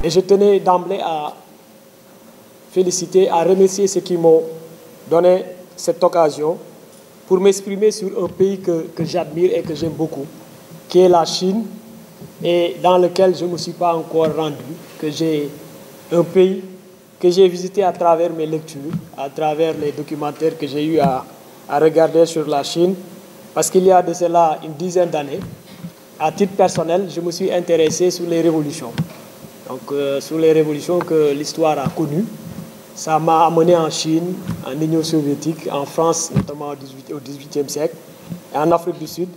Et je tenais d'emblée à féliciter, à remercier ceux qui m'ont donné cette occasion pour m'exprimer sur un pays que j'admire et que j'aime beaucoup, qui est la Chine, et dans lequel je ne me suis pas encore rendu, que j'ai un pays que j'ai visité à travers mes lectures, à travers les documentaires que j'ai eu à regarder sur la Chine, parce qu'il y a de cela une dizaine d'années, à titre personnel, je me suis intéressé sur les révolutions. Donc, sur les révolutions que l'histoire a connues. Ça m'a amené en Chine, en Union soviétique, en France, notamment au XVIIIe siècle, et en Afrique du Sud.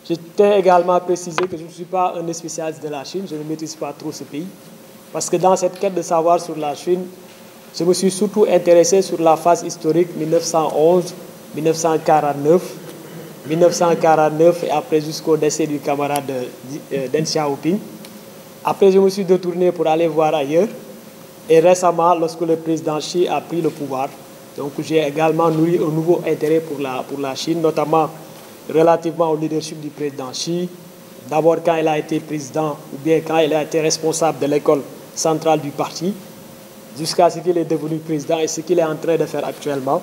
Je tiens également à préciser que je ne suis pas un spécialiste de la Chine, je ne maîtrise pas trop ce pays, parce que dans cette quête de savoir sur la Chine, je me suis surtout intéressé sur la phase historique 1911, 1949, 1949 et après jusqu'au décès du camarade Deng Xiaoping. Après, je me suis détourné pour aller voir ailleurs. Et récemment, lorsque le président Xi a pris le pouvoir, donc j'ai également nourri un nouveau intérêt pour la Chine, notamment relativement au leadership du président Xi. D'abord quand il a été président ou bien quand il a été responsable de l'école centrale du parti, jusqu'à ce qu'il est devenu président et ce qu'il est en train de faire actuellement.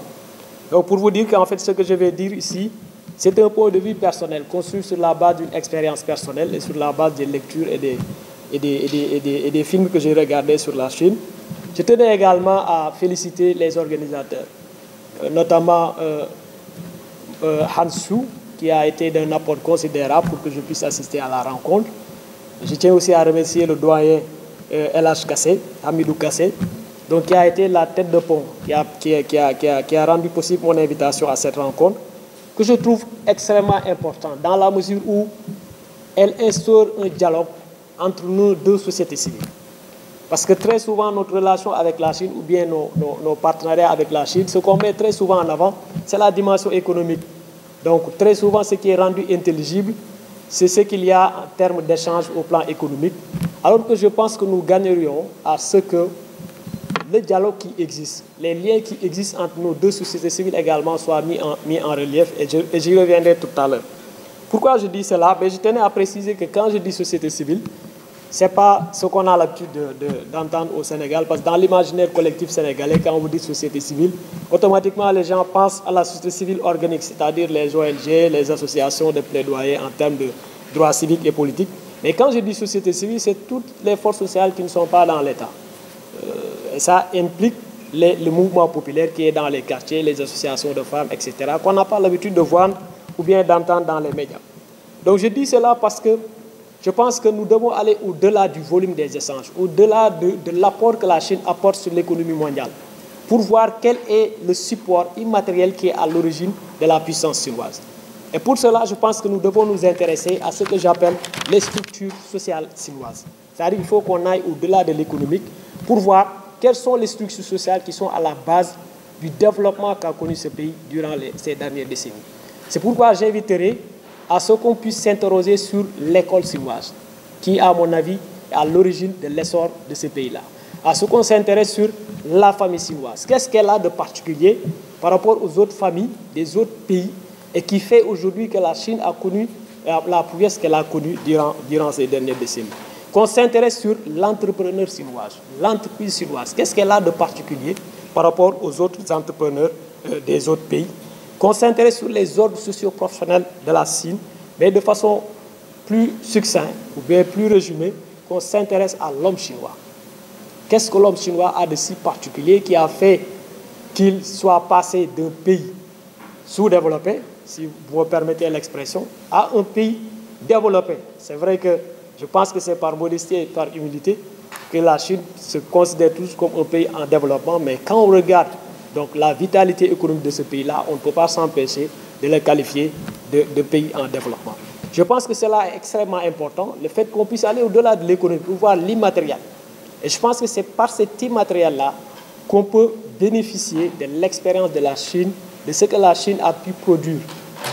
Donc pour vous dire qu'en fait ce que je vais dire ici, c'est un point de vue personnel, construit sur la base d'une expérience personnelle et sur la base des lectures et des films que j'ai regardés sur la Chine. Je tenais également à féliciter les organisateurs, notamment Han Su, qui a été d'un apport considérable pour que je puisse assister à la rencontre. Je tiens aussi à remercier le doyen LH Kassé, Hamidou Kassé, donc qui a été la tête de pont, qui a rendu possible mon invitation à cette rencontre, que je trouve extrêmement importante, dans la mesure où elle instaure un dialogue entre nos deux sociétés civiles. Parce que très souvent, notre relation avec la Chine ou bien nos partenariats avec la Chine, ce qu'on met très souvent en avant, c'est la dimension économique. Donc très souvent, ce qui est rendu intelligible, c'est ce qu'il y a en termes d'échanges au plan économique. Alors que je pense que nous gagnerions à ce que le dialogue qui existe, les liens qui existent entre nos deux sociétés civiles également soient mis en relief, et j'y reviendrai tout à l'heure. Pourquoi je dis cela? Je tenais à préciser que quand je dis société civile, ce n'est pas ce qu'on a l'habitude d'entendre au Sénégal, parce que dans l'imaginaire collectif sénégalais, quand on vous dit société civile, automatiquement les gens pensent à la société civile organique, c'est-à-dire les ONG, les associations de plaidoyer en termes de droits civiques et politiques. Mais quand je dis société civile, c'est toutes les forces sociales qui ne sont pas dans l'État. Et ça implique le mouvement populaire qui est dans les quartiers, les associations de femmes, etc., qu'on n'a pas l'habitude de voir ou bien d'entendre dans les médias. Donc je dis cela parce que je pense que nous devons aller au-delà du volume des échanges, au-delà de l'apport que la Chine apporte sur l'économie mondiale, pour voir quel est le support immatériel qui est à l'origine de la puissance chinoise. Et pour cela, je pense que nous devons nous intéresser à ce que j'appelle les structures sociales chinoises. C'est-à-dire qu'il faut qu'on aille au-delà de l'économique pour voir quelles sont les structures sociales qui sont à la base du développement qu'a connu ce pays durant ces dernières décennies. C'est pourquoi j'inviterai à ce qu'on puisse s'interroger sur l'école chinoise, qui, à mon avis, est à l'origine de l'essor de ce pays-là. À ce qu'on s'intéresse sur la famille chinoise. Qu'est-ce qu'elle a de particulier par rapport aux autres familles des autres pays et qui fait aujourd'hui que la Chine a connu la prouesse qu'elle a connue durant ces dernières décennies. Qu'on s'intéresse sur l'entrepreneur chinois, l'entreprise chinoise. Qu'est-ce qu'elle a de particulier par rapport aux autres entrepreneurs des autres pays. Qu'on s'intéresse sur les ordres socio-professionnels de la Chine, mais de façon plus succincte ou bien plus résumée, qu'on s'intéresse à l'homme chinois. Qu'est-ce que l'homme chinois a de si particulier qui a fait qu'il soit passé d'un pays sous-développé, si vous me permettez l'expression, à un pays développé? C'est vrai que je pense que c'est par modestie et par humilité que la Chine se considère tous comme un pays en développement, mais quand on regarde donc la vitalité économique de ce pays-là, on ne peut pas s'empêcher de le qualifier de pays en développement. Je pense que cela est extrêmement important, le fait qu'on puisse aller au-delà de l'économie pour voir l'immatériel. Et je pense que c'est par cet immatériel-là qu'on peut bénéficier de l'expérience de la Chine, de ce que la Chine a pu produire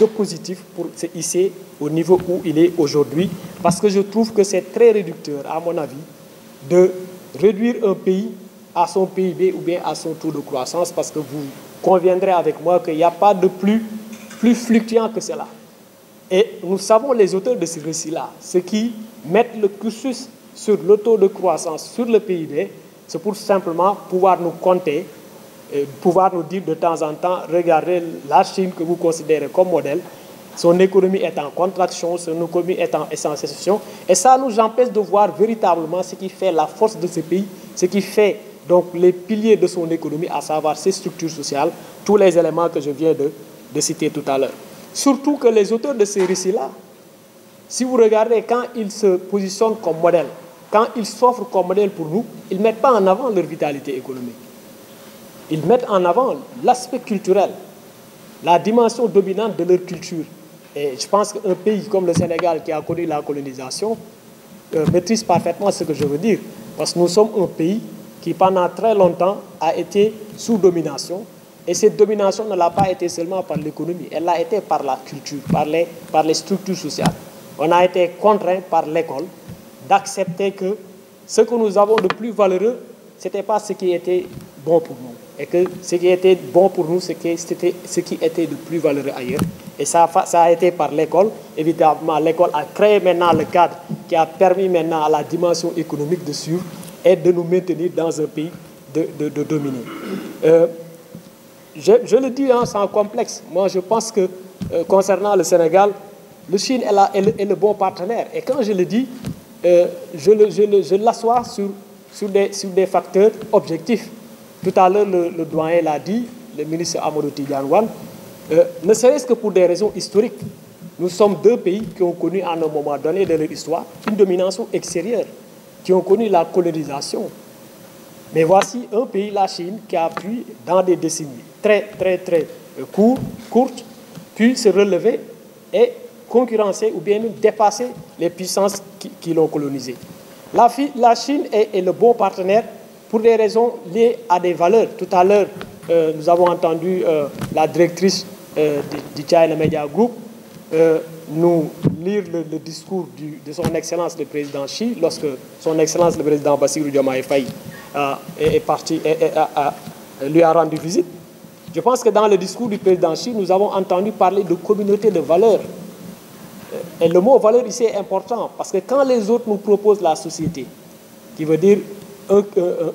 de positif pour se hisser au niveau où il est aujourd'hui. Parce que je trouve que c'est très réducteur, à mon avis, de réduire un pays à son PIB ou bien à son taux de croissance, parce que vous conviendrez avec moi qu'il n'y a pas de plus fluctuant que cela. Et nous savons les auteurs de ce récit-là, ceux qui mettent le cursus sur le taux de croissance, sur le PIB, c'est pour simplement pouvoir nous compter, pouvoir nous dire de temps en temps, regardez la Chine que vous considérez comme modèle, son économie est en contraction, son économie est en récession, et ça nous empêche de voir véritablement ce qui fait la force de ce pays, ce qui fait donc les piliers de son économie, à savoir ses structures sociales, tous les éléments que je viens de citer tout à l'heure. Surtout que les auteurs de ces récits-là, si vous regardez quand ils se positionnent comme modèle, quand ils s'offrent comme modèle pour nous, ils ne mettent pas en avant leur vitalité économique. Ils mettent en avant l'aspect culturel, la dimension dominante de leur culture. Et je pense qu'un pays comme le Sénégal, qui a connu la colonisation, maîtrise parfaitement ce que je veux dire. Parce que nous sommes un pays qui, pendant très longtemps, a été sous domination. Et cette domination ne l'a pas été seulement par l'économie, elle l'a été par la culture, par les structures sociales. On a été contraint par l'école d'accepter que ce que nous avons de plus valeureux, ce n'était pas ce qui était bon pour nous. Et que ce qui était bon pour nous, c'était ce qui était de plus valeureux ailleurs. Et ça a été par l'école. Évidemment, l'école a créé maintenant le cadre qui a permis maintenant à la dimension économique de suivre et de nous maintenir dans un pays de dominer. Je le dis sans complexe. Moi, je pense que concernant le Sénégal, le Chine est le bon partenaire. Et quand je le dis, je l'assois sur des facteurs objectifs. Tout à l'heure, le doyen l'a dit, le ministre Amadou Tidiane Wane, ne serait-ce que pour des raisons historiques. Nous sommes deux pays qui ont connu à un moment donné de leur histoire une domination extérieure, qui ont connu la colonisation. Mais voici un pays, la Chine, qui a pu, dans des décennies très courtes, pu se relever et concurrencer ou bien même dépasser les puissances qui l'ont colonisé. La Chine est le bon partenaire pour des raisons liées à des valeurs. Tout à l'heure, nous avons entendu la directrice du China Media Group nous lire le discours de son Excellence le Président Xi lorsque son Excellence le Président Bassirou Diomaye Faye est parti lui a rendu visite. Je pense que dans le discours du Président Xi, nous avons entendu parler de communauté de valeurs. Et le mot valeur ici est important parce que quand les autres nous proposent la société, qui veut dire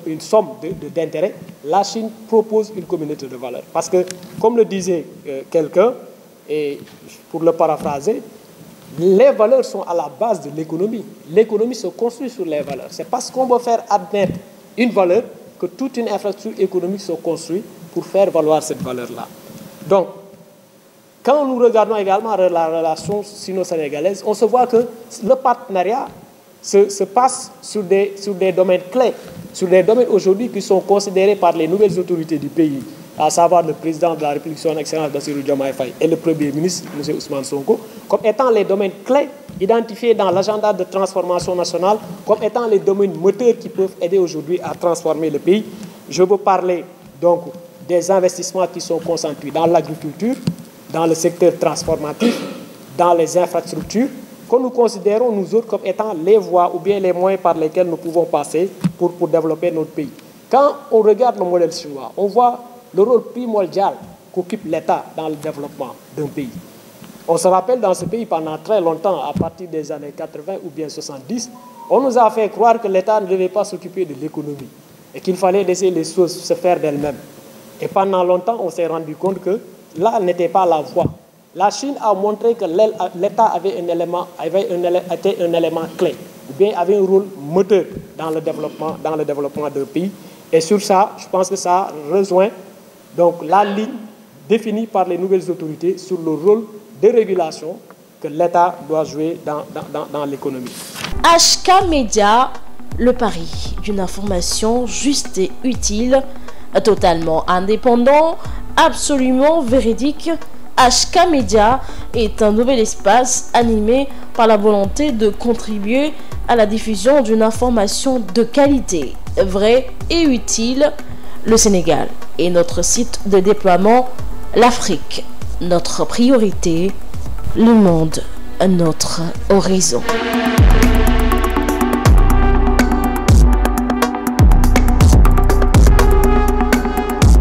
une somme d'intérêts, la Chine propose une communauté de valeurs. Parce que, comme le disait quelqu'un, et pour le paraphraser, les valeurs sont à la base de l'économie. L'économie se construit sur les valeurs. C'est parce qu'on veut faire admettre une valeur que toute une infrastructure économique se construit pour faire valoir cette valeur-là. Donc, quand nous regardons également la relation sino-sénégalaise, on se voit que le partenariat se passe sur des domaines clés, sur des domaines aujourd'hui qui sont considérés par les nouvelles autorités du pays, à savoir le président de la République, son Excellence Bassirou Diomaye Faye, et le Premier ministre, M. Ousmane Sonko, comme étant les domaines clés identifiés dans l'agenda de transformation nationale, comme étant les domaines moteurs qui peuvent aider aujourd'hui à transformer le pays. Je veux parler donc des investissements qui sont concentrés dans l'agriculture, dans le secteur transformatif, dans les infrastructures, que nous considérons, nous autres, comme étant les voies ou bien les moyens par lesquels nous pouvons passer pour développer notre pays. Quand on regarde le modèle chinois, on voit le rôle primordial qu'occupe l'État dans le développement d'un pays. On se rappelle dans ce pays pendant très longtemps, à partir des années 80 ou bien 70, on nous a fait croire que l'État ne devait pas s'occuper de l'économie et qu'il fallait laisser les choses se faire d'elles-mêmes. Et pendant longtemps, on s'est rendu compte que là n'était pas la voie. La Chine a montré que l'État avait un élément clé, ou bien avait un rôle moteur dans le développement d'un pays. Et sur ça, je pense que ça rejoint donc la ligne définie par les nouvelles autorités sur le rôle de régulation que l'État doit jouer dans l'économie. HK Média, le pari d'une information juste et utile, totalement indépendant, absolument véridique. HK Média est un nouvel espace animé par la volonté de contribuer à la diffusion d'une information de qualité, vraie et utile. Le Sénégal est notre site de déploiement, l'Afrique, notre priorité, le monde, notre horizon.